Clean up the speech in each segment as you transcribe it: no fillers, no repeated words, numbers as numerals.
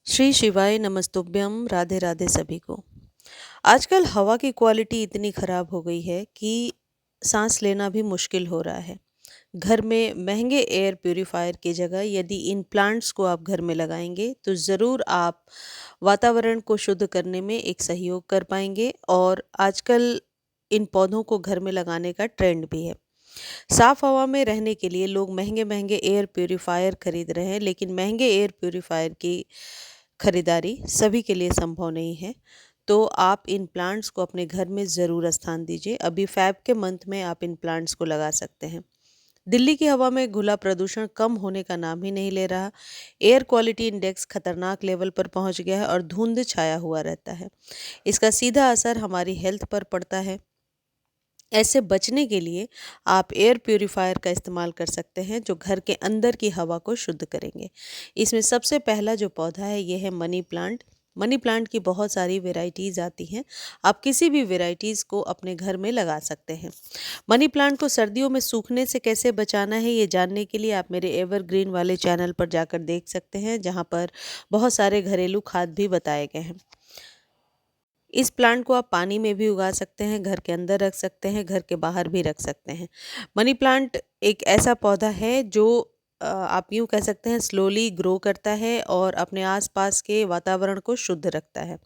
श्री शिवाय नमस्तुभ्यम राधे राधे सभी को। आजकल हवा की क्वालिटी इतनी ख़राब हो गई है कि सांस लेना भी मुश्किल हो रहा है। घर में महंगे एयर प्यूरिफायर की जगह यदि इन प्लांट्स को आप घर में लगाएंगे तो ज़रूर आप वातावरण को शुद्ध करने में एक सहयोग कर पाएंगे। और आजकल इन पौधों को घर में लगाने का ट्रेंड भी है। साफ हवा में रहने के लिए लोग महंगे महंगे एयर प्यूरिफायर खरीद रहे हैं, लेकिन महंगे एयर प्यूरिफायर की खरीदारी सभी के लिए संभव नहीं है। तो आप इन प्लांट्स को अपने घर में ज़रूर स्थान दीजिए। अभी फ़ैब के मंथ में आप इन प्लांट्स को लगा सकते हैं। दिल्ली की हवा में घुला प्रदूषण कम होने का नाम ही नहीं ले रहा। एयर क्वालिटी इंडेक्स खतरनाक लेवल पर पहुंच गया है और धुंध छाया हुआ रहता है। इसका सीधा असर हमारी हेल्थ पर पड़ता है। ऐसे बचने के लिए आप एयर प्यूरिफायर का इस्तेमाल कर सकते हैं जो घर के अंदर की हवा को शुद्ध करेंगे। इसमें सबसे पहला जो पौधा है ये है मनी प्लांट। मनी प्लांट की बहुत सारी वेराइटीज़ आती हैं। आप किसी भी वेराइटीज़ को अपने घर में लगा सकते हैं। मनी प्लांट को सर्दियों में सूखने से कैसे बचाना है ये जानने के लिए आप मेरे एवरग्रीन वाले चैनल पर जाकर देख सकते हैं, जहाँ पर बहुत सारे घरेलू खाद भी बताए गए हैं। इस प्लांट को आप पानी में भी उगा सकते हैं, घर के अंदर रख सकते हैं, घर के बाहर भी रख सकते हैं। मनी प्लांट एक ऐसा पौधा है जो आप यूँ कह सकते हैं स्लोली ग्रो करता है और अपने आसपास के वातावरण को शुद्ध रखता है।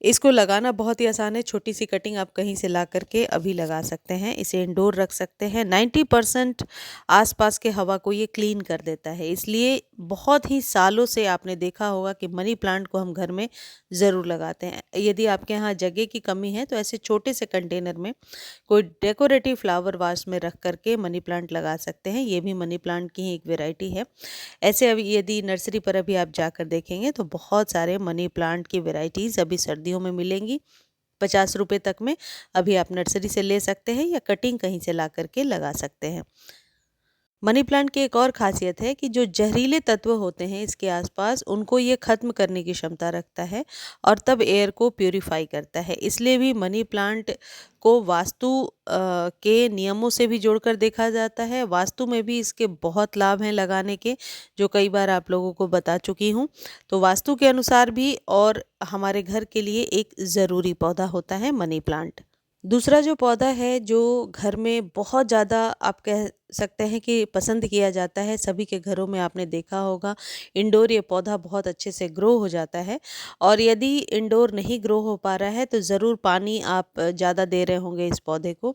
इसको लगाना बहुत ही आसान है। छोटी सी कटिंग आप कहीं से ला करके अभी लगा सकते हैं। इसे इंडोर रख सकते हैं। 90% आसपास के हवा को ये क्लीन कर देता है। इसलिए बहुत ही सालों से आपने देखा होगा कि मनी प्लांट को हम घर में ज़रूर लगाते हैं। यदि आपके यहाँ जगह की कमी है तो ऐसे छोटे से कंटेनर में कोई डेकोरेटिव फ्लावर वास में रख करके मनी प्लांट लगा सकते हैं। ये भी मनी प्लांट की ही एक वैरायटी है। ऐसे अभी यदि नर्सरी पर अभी आप जाकर देखेंगे तो बहुत सारे मनी प्लांट की वैरायटीज़ अभी सर्दियों में मिलेंगी। 50 रुपये तक में अभी आप नर्सरी से ले सकते हैं या कटिंग कहीं से ला करके लगा सकते हैं। मनी प्लांट की एक और खासियत है कि जो जहरीले तत्व होते हैं इसके आसपास उनको ये ख़त्म करने की क्षमता रखता है और तब एयर को प्यूरिफाई करता है। इसलिए भी मनी प्लांट को वास्तु के नियमों से भी जोड़कर देखा जाता है। वास्तु में भी इसके बहुत लाभ हैं लगाने के, जो कई बार आप लोगों को बता चुकी हूँ। तो वास्तु के अनुसार भी और हमारे घर के लिए एक ज़रूरी पौधा होता है मनी प्लांट। दूसरा जो पौधा है जो घर में बहुत ज़्यादा आप कह सकते हैं कि पसंद किया जाता है, सभी के घरों में आपने देखा होगा, इंडोर ये पौधा बहुत अच्छे से ग्रो हो जाता है। और यदि इंडोर नहीं ग्रो हो पा रहा है तो ज़रूर पानी आप ज़्यादा दे रहे होंगे इस पौधे को।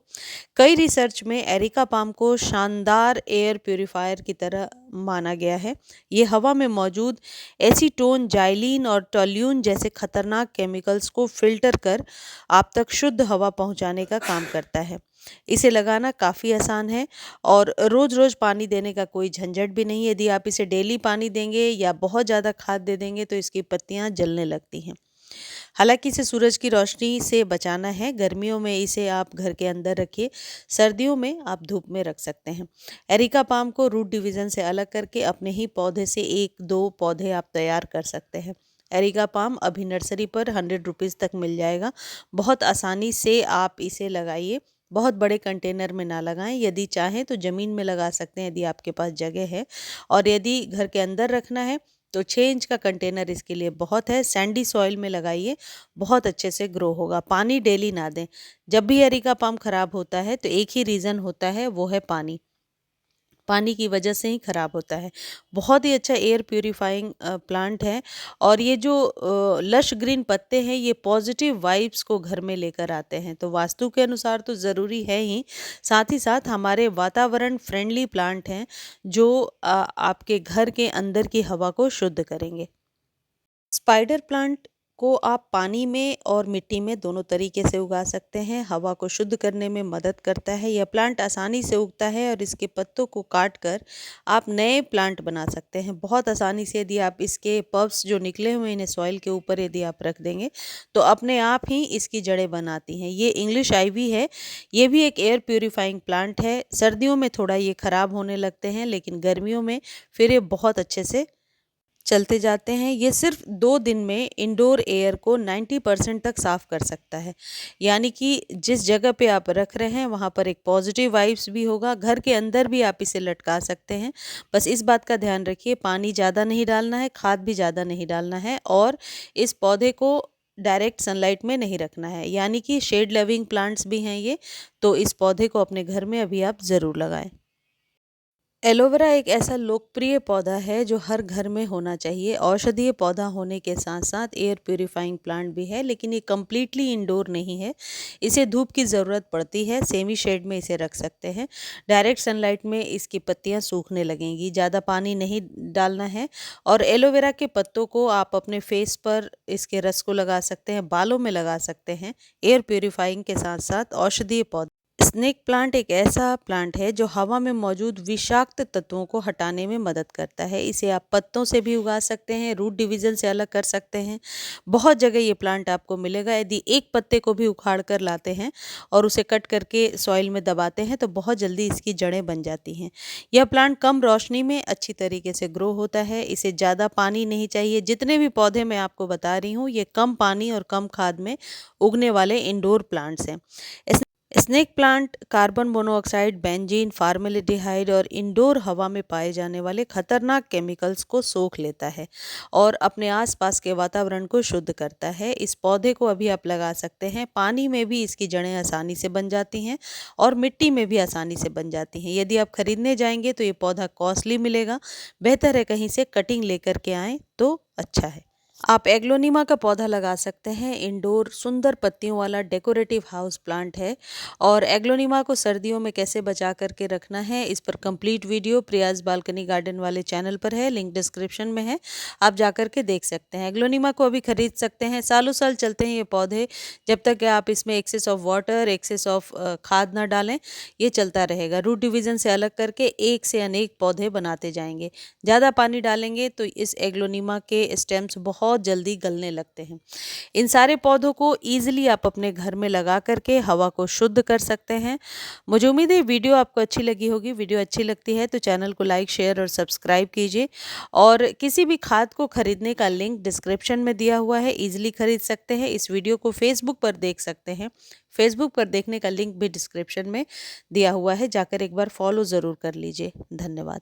कई रिसर्च में एरिका पाम को शानदार एयर प्यूरिफायर की तरह माना गया है। ये हवा में मौजूद एसीटोन, जाइलीन और टोल्यून जैसे खतरनाक केमिकल्स को फिल्टर कर आप तक शुद्ध हवा पहुंचाने का काम करता है। इसे लगाना काफ़ी आसान है और रोज़-रोज़ पानी देने का कोई झंझट भी नहीं है। यदि आप इसे डेली पानी देंगे या बहुत ज़्यादा खाद दे देंगे तो इसकी पत्तियां जलने लगती हैं। हालांकि इसे सूरज की रोशनी से बचाना है। गर्मियों में इसे आप घर के अंदर रखिए, सर्दियों में आप धूप में रख सकते हैं। एरिका पाम को रूट डिवीज़न से अलग करके अपने ही पौधे से 1-2 पौधे आप तैयार कर सकते हैं। एरिका पाम अभी नर्सरी पर 100 रुपीज़ तक मिल जाएगा। बहुत आसानी से आप इसे लगाइए। बहुत बड़े कंटेनर में ना लगाएं। यदि चाहें तो ज़मीन में लगा सकते हैं यदि आपके पास जगह है। और यदि घर के अंदर रखना है तो 6 इंच का कंटेनर इसके लिए बहुत है। सैंडी सॉइल में लगाइए, बहुत अच्छे से ग्रो होगा। पानी डेली ना दें। जब भी एरिका पाम खराब होता है तो एक ही रीज़न होता है, वो है पानी। पानी की वजह से ही खराब होता है। बहुत ही अच्छा एयर प्यूरिफाइंग प्लांट है। और ये जो लश ग्रीन पत्ते हैं ये पॉजिटिव वाइब्स को घर में लेकर आते हैं। तो वास्तु के अनुसार तो ज़रूरी है ही, साथ ही साथ हमारे वातावरण फ्रेंडली प्लांट हैं जो आपके घर के अंदर की हवा को शुद्ध करेंगे। स्पाइडर प्लांट को आप पानी में और मिट्टी में दोनों तरीके से उगा सकते हैं। हवा को शुद्ध करने में मदद करता है। यह प्लांट आसानी से उगता है और इसके पत्तों को काट कर आप नए प्लांट बना सकते हैं बहुत आसानी से। यदि आप इसके पल्प्स जो निकले हुए इन्हें सॉइल के ऊपर यदि आप रख देंगे तो अपने आप ही इसकी जड़ें बनाती हैं। ये इंग्लिश आइवी है। ये भी एक एयर प्यूरिफाइंग प्लांट है। सर्दियों में थोड़ा ये ख़राब होने लगते हैं, लेकिन गर्मियों में फिर ये बहुत अच्छे से चलते जाते हैं। ये सिर्फ 2 दिन में इंडोर एयर को 90% तक साफ कर सकता है। यानी कि जिस जगह पे आप रख रहे हैं वहाँ पर एक पॉजिटिव वाइब्स भी होगा। घर के अंदर भी आप इसे लटका सकते हैं। बस इस बात का ध्यान रखिए, पानी ज़्यादा नहीं डालना है, खाद भी ज़्यादा नहीं डालना है और इस पौधे को डायरेक्ट सनलाइट में नहीं रखना है। यानी कि शेड लविंग प्लांट्स भी हैं ये, तो इस पौधे को अपने घर में अभी आप ज़रूर लगाएँ। एलोवेरा एक ऐसा लोकप्रिय पौधा है जो हर घर में होना चाहिए। औषधीय पौधा होने के साथ-साथ एयर प्यूरीफाइंग प्लांट भी है, लेकिन ये कंप्लीटली इंडोर नहीं है। इसे धूप की ज़रूरत पड़ती है, सेमी शेड में इसे रख सकते हैं। डायरेक्ट सनलाइट में इसकी पत्तियाँ सूखने लगेंगी, ज़्यादा पानी नहीं डालना है और एलोवेरा के पत्तों को आप अपने फेस पर इसके रस को लगा सकते हैं, बालों में लगा सकते हैं। एयर प्यूरीफाइंग के साथ-साथ औषधीय पौधा स्नेक प्लांट एक ऐसा प्लांट है जो हवा में मौजूद विषाक्त तत्वों को हटाने में मदद करता है। इसे आप पत्तों से भी उगा सकते हैं, रूट डिवीजन से अलग कर सकते हैं। बहुत जगह ये प्लांट आपको मिलेगा। यदि एक पत्ते को भी उखाड़ कर लाते हैं और उसे कट करके सॉइल में दबाते हैं तो बहुत जल्दी इसकी जड़ें बन जाती हैं। यह प्लांट कम रोशनी में अच्छी तरीके से ग्रो होता है। इसे ज़्यादा पानी नहीं चाहिए। जितने भी पौधे मैं आपको बता रही हूँ ये कम पानी और कम खाद में उगने वाले इंडोर प्लांट्स हैं। Snake plant carbon monoxide, benzene, formaldehyde और इंडोर हवा में पाए जाने वाले खतरनाक केमिकल्स को सोख लेता है और अपने आसपास के वातावरण को शुद्ध करता है। इस पौधे को अभी आप लगा सकते हैं। पानी में भी इसकी जड़ें आसानी से बन जाती हैं और मिट्टी में भी आसानी से बन जाती हैं। यदि आप खरीदने जाएंगे तो ये पौधा कॉस्टली मिलेगा। बेहतर है कहीं से कटिंग लेकर के आएँ तो अच्छा है। आप एग्लोनिमा का पौधा लगा सकते हैं। इंडोर सुंदर पत्तियों वाला डेकोरेटिव हाउस प्लांट है और एग्लोनिमा को सर्दियों में कैसे बचा करके रखना है इस पर complete video Priya's balcony garden वाले चैनल पर है, लिंक डिस्क्रिप्शन में है, आप जा कर के देख सकते हैं। एग्लोनिमा को अभी खरीद सकते हैं। सालों साल चलते हैं ये पौधे, जब तक कि आप इसमें excess of water, excess of खाद ना डालें, ये चलता रहेगा। रूट डिवीजन से अलग करके एक से अनेक पौधे बनाते जाएंगे। ज़्यादा पानी डालेंगे तो इस एग्लोनिमा के स्टेम्स बहुत जल्दी गलने लगते हैं। इन सारे पौधों को ईजिली आप अपने घर में लगा करके हवा को शुद्ध कर सकते हैं। मुझे उम्मीद है वीडियो आपको अच्छी लगी होगी। वीडियो अच्छी लगती है तो चैनल को लाइक, शेयर और सब्सक्राइब कीजिए और किसी भी खाद को खरीदने का लिंक डिस्क्रिप्शन में दिया हुआ है, ईजिली खरीद सकते हैं। इस वीडियो को फेसबुक पर देख सकते हैं। फेसबुक पर देखने का लिंक भी डिस्क्रिप्शन में दिया हुआ है, जाकर एक बार फॉलो ज़रूर कर लीजिए। धन्यवाद।